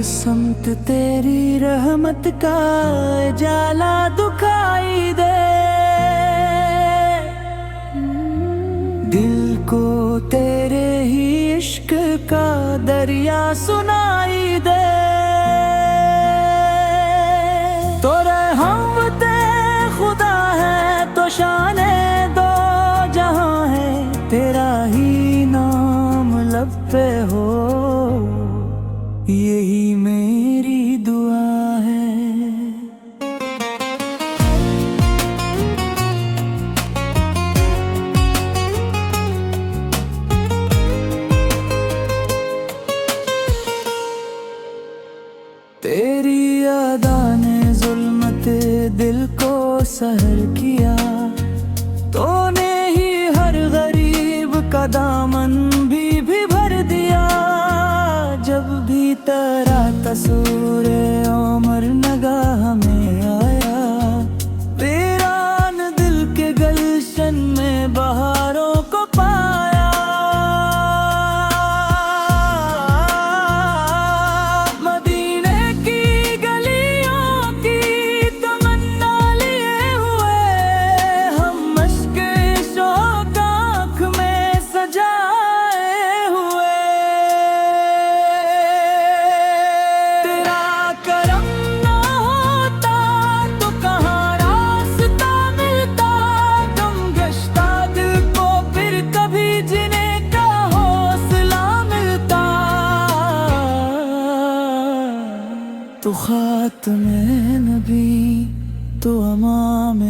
समत तेरी रहमत का जाला दुखाई दे, दिल को तेरे ही इश्क का दरिया सुनाई दे। तो रहमते खुदा है तो शाने दो जहां है, तेरा ही नाम लब पे हो, यही मेरी दुआ है। तेरी अदा ने जुल्मते दिल को सहर किया, तूने ही हर गरीब का दामन भी भर दिया। जब भी तेरा तसूरे उमर नगाह में आया, वीरान दिल के गलशन में बहारों को पाया। मदीने की गलियों की तमन्ना लिए हुए, हम मश्क शौक आँख में सजाए हुए। तो खात्मे नबी तो अमाम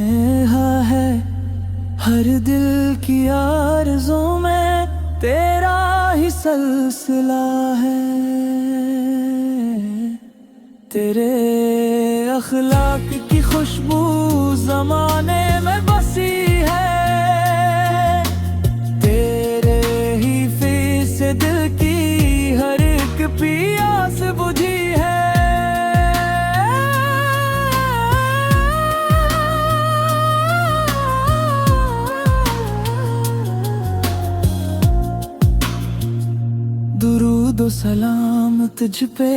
है, हर दिल की आरज़ू में तेरा ही सिलसिला है। तेरे अखलाक की खुशबू ज़माने में बसी है, तेरे ही फैज़ से दिल की हर एक प्यास बुझी है। दुरूद व सलाम तुझ पे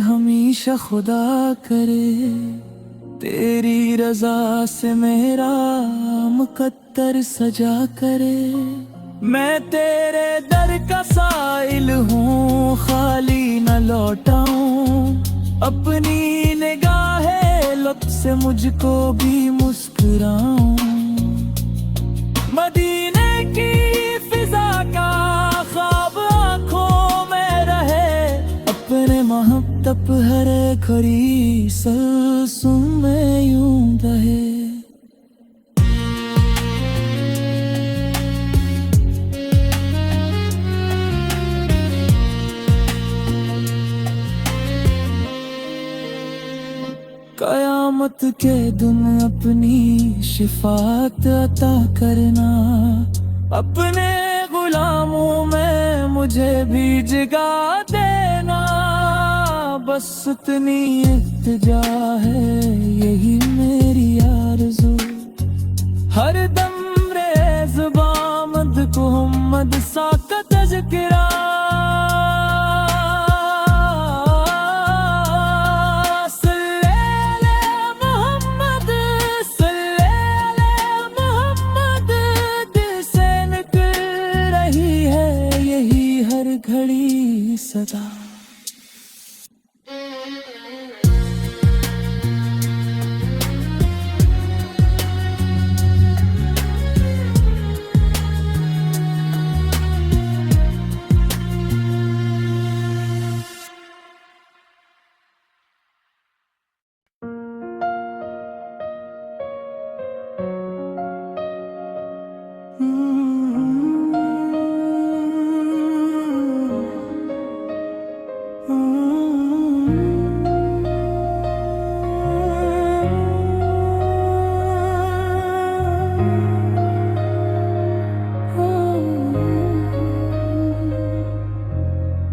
हमेशा खुदा करे, तेरी रजा से मेरा मुकद्दर सजा करे। मैं तेरे दर का साइल हूँ, खाली न लौटाऊं, अपनी निगाहे लुत्फ से मुझको भी मुस्कुराऊं। मदीने की फिजा का ख्वाब आँखों में रहे, अपने महब्बत हरे खरी सल्सुम में यूं रहे। कयामत के दिन अपनी शिफात अता करना, अपने गुलामों में मुझे भी जगा देना। बस इतनी इल्तिजा है, यही मेरी आरज़ू, हर दम रेज़ बामद को हमद सा का तज़किरा। घड़ी सदा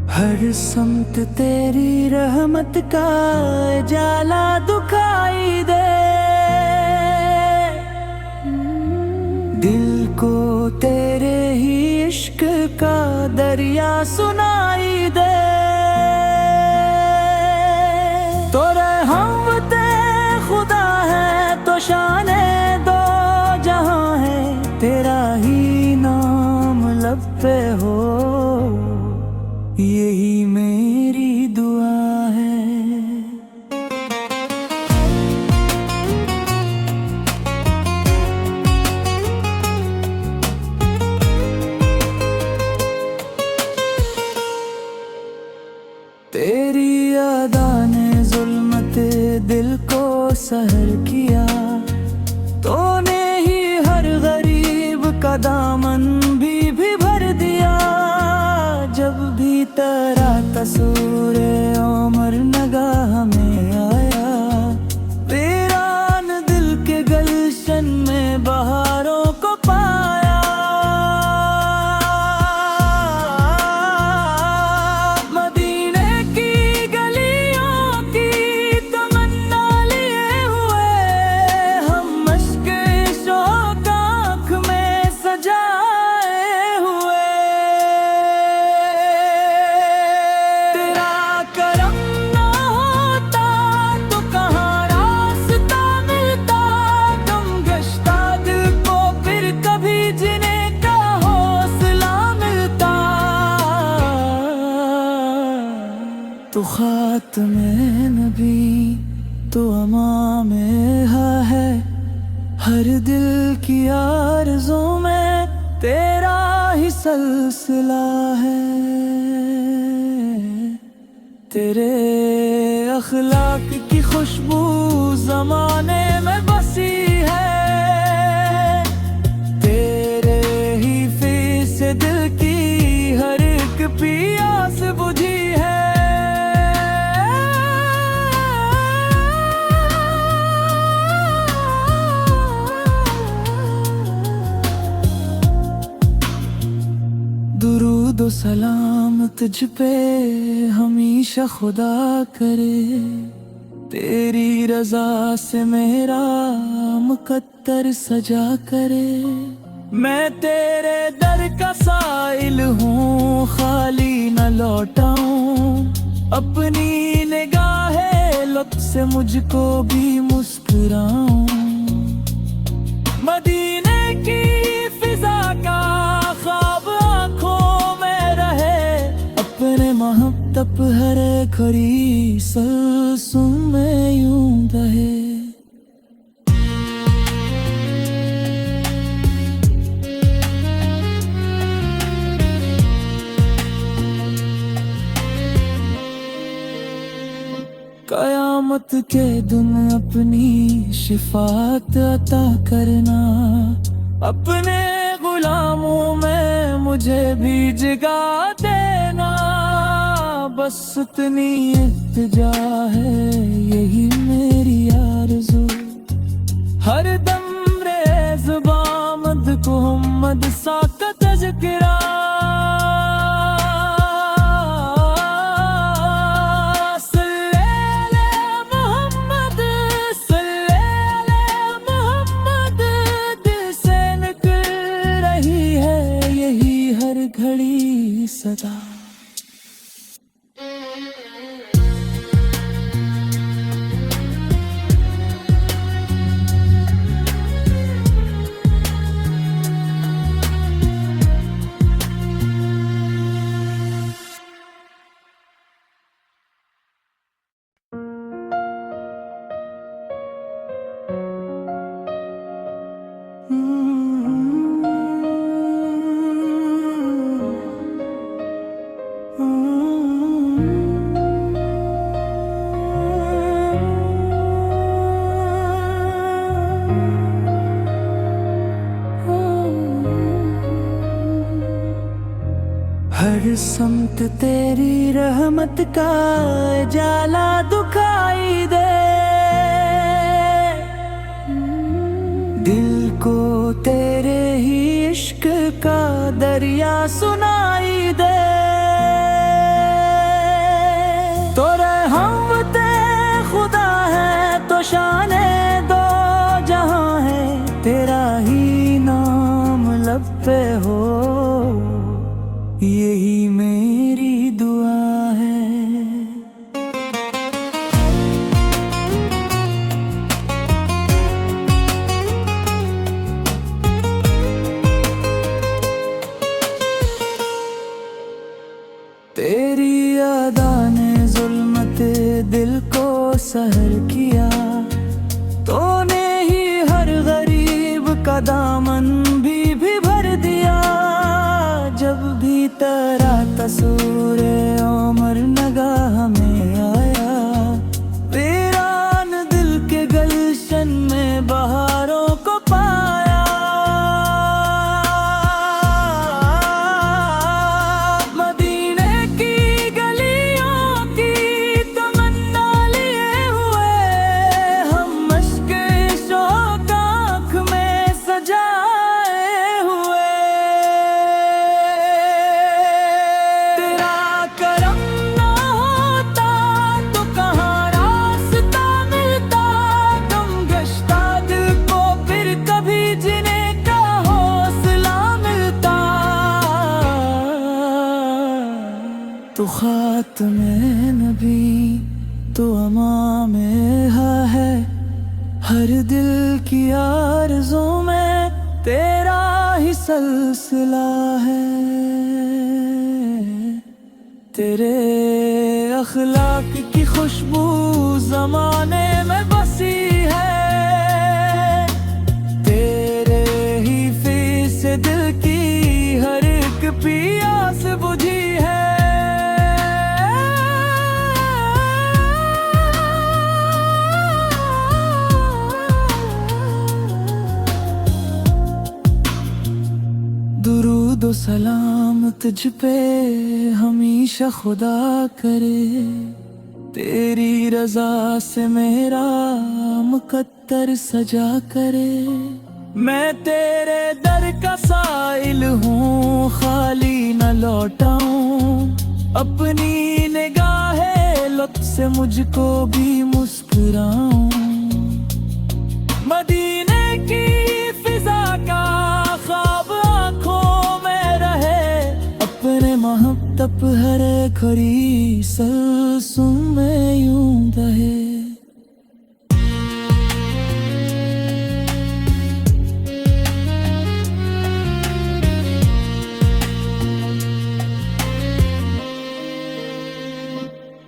हर समत तेरी रहमत का जाला दुखाई दे, दिल को तेरे ही इश्क का दरिया सुनाई दे। तो रहमते खुदा है तो शाने दो जहां है, तेरा ही नाम लब पे हो, यही मेरी दुआ है। तेरी अदा ने जुल्मते दिल को सहर किया, तूने ही हर गरीब का दामन भी भर दिया। जब भी तेरा तस्वीर उमर नगाह में आया, वीरान दिल के गलशन में बहारों को पाया। मदीने की गलियों की तमन्ना लिए हुए, हम मश्के शौक आँख में सजाए हुए। तेरा करम ना होता तो कहाँ रास्ता मिलता, गम गश्ता दिल को फिर कभी जीने का हौसला मिलता। तो खात्मे नबी तो इमाम है, हर दिल की आरज़ू में तेरा ही सिलसिला है। तेरे अखलाक की खुशबू ज़माने में बसी है, तेरे ही फैज़ से दिल की हर एक प्यास बुझी है। दुरूद व सलाम तुझ पे हमेशा खुदा करे, तेरी रजा से मेरा मुकद्दर सजा करे। मैं तेरे दर का साइल हूँ, खाली न लौटाऊं, अपनी निगाहे लुत्फ से मुझको भी मुस्कुराऊं। मदीने की फिजा का ख्वाब आँखों में रहे, अपने महब्बत हर घड़ी सल्सुम में यूं रहे। कयामत के दिन अपनी शिफात अता करना, अपने गुलामों में मुझे भी जगा देना। बस इतनी इल्तिजा है, यही मेरी आरज़ू, हर दम रेज़ बामद को हमद सा का तज़किरा। घड़ी सदा हर समत तेरी रहमत का जाला दुखाई दे, दिल को तेरे ही इश्क का दरिया सुनाई दे। तो रहमते खुदा है तो शाने दो जहां है, तेरा ही नाम लब पे हो, यही मेरी दुआ है। दामन भी भर दिया। जब भी तेरा तस्वीर उमर नगाह में आया, वीरान दिल के गलशन में बहारों को पाया। मदीने की गलियों की तमन्ना लिए हुए हम, मश्क शौक आँख में सजाए हुए। तेरा करम ना होता तो कहाँ रास्ता मिलता, तुम गश्ता दिल को फिर कभी जीने का हौसला मिलता। तो खात्मे नबी तो इमाम है, हर दिल की आरज़ों में तेरा ही सिलसिला है। तेरे अखलाक की खुशबू ज़माने में बसी है, तेरे ही फैज़ से दिल की हर एक प्यास बुझी है। दुरूद व सलाम तुझ पे हमेशा खुदा करे, तेरी रजा से मेरा मुकद्दर सजा करे। मैं तेरे दर का साइल हूँ, खाली न लौटाऊं, अपनी निगाहे लुत्फ से मुझको भी मुस्कुराऊं। मदीने की फिजा का ख्वाब अपने महब्बत हर खरी सल्सुम में यूं बहे।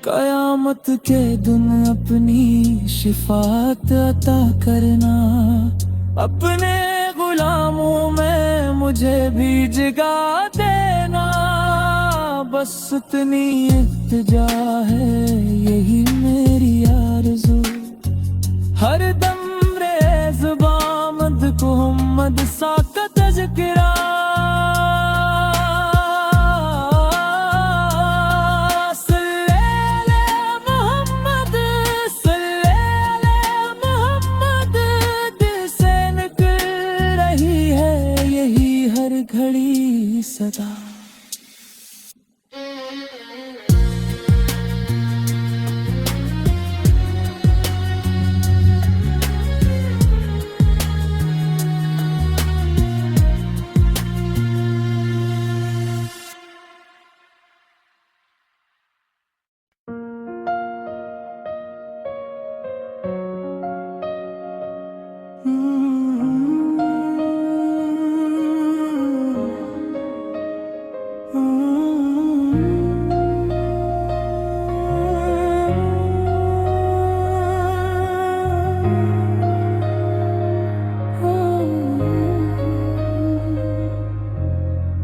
कयामत के दिन अपनी शिफात अता करना, अपने गुलामों में मुझे भी जगा देना। बस इतनी इल्तिजा है, यही मेरी आरज़ू, हर दम रेज़ बामद को मोहम्मद सा का तज़किरा। घड़ी सदा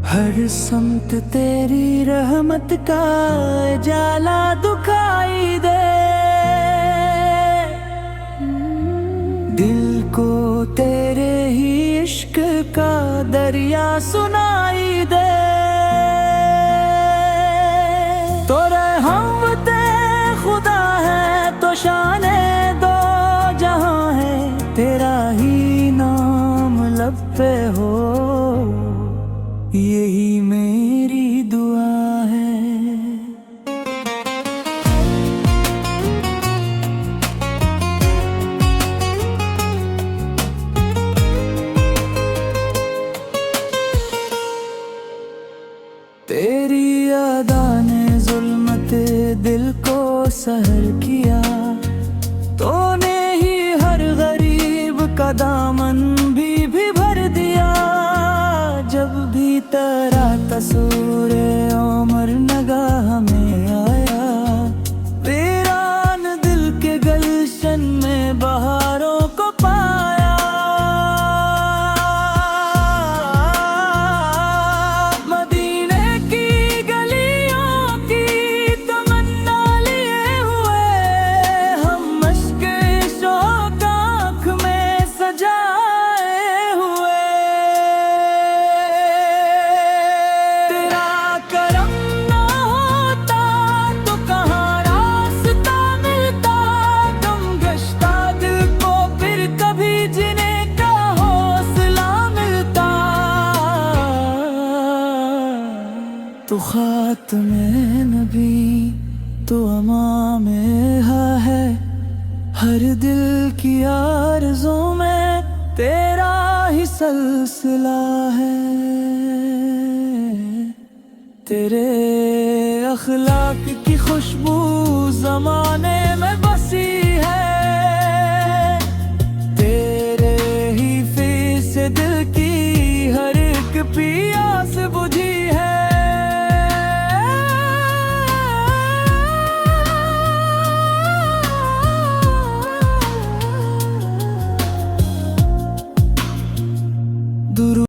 हर समत तेरी रहमत का जाला दुखाई दे, दिल को तेरे ही इश्क का दरिया सुनाई दे। तो रहमते खुदा है तो शाने दो जहां है, तेरा ही नाम लब पे हो, यही मेरी दुआ है। तेरी अदा ने जुल्मते दिल को सहर किया, तूने ही हर गरीब का दामन भी भर दिया। जब भी तेरा तस्वीर उमर नगाह में आया, वीरान दिल के गलशन में बहारों को पाया। खत में नबी तो अमा में है, हर दिल की आरज़ू में तेरा ही सिलसिला है। तेरे अखलाक की खुशबू ज़माने में बसी है, तेरे ही फ़ैज़ से दिल की हर एक प्यास बुझी है।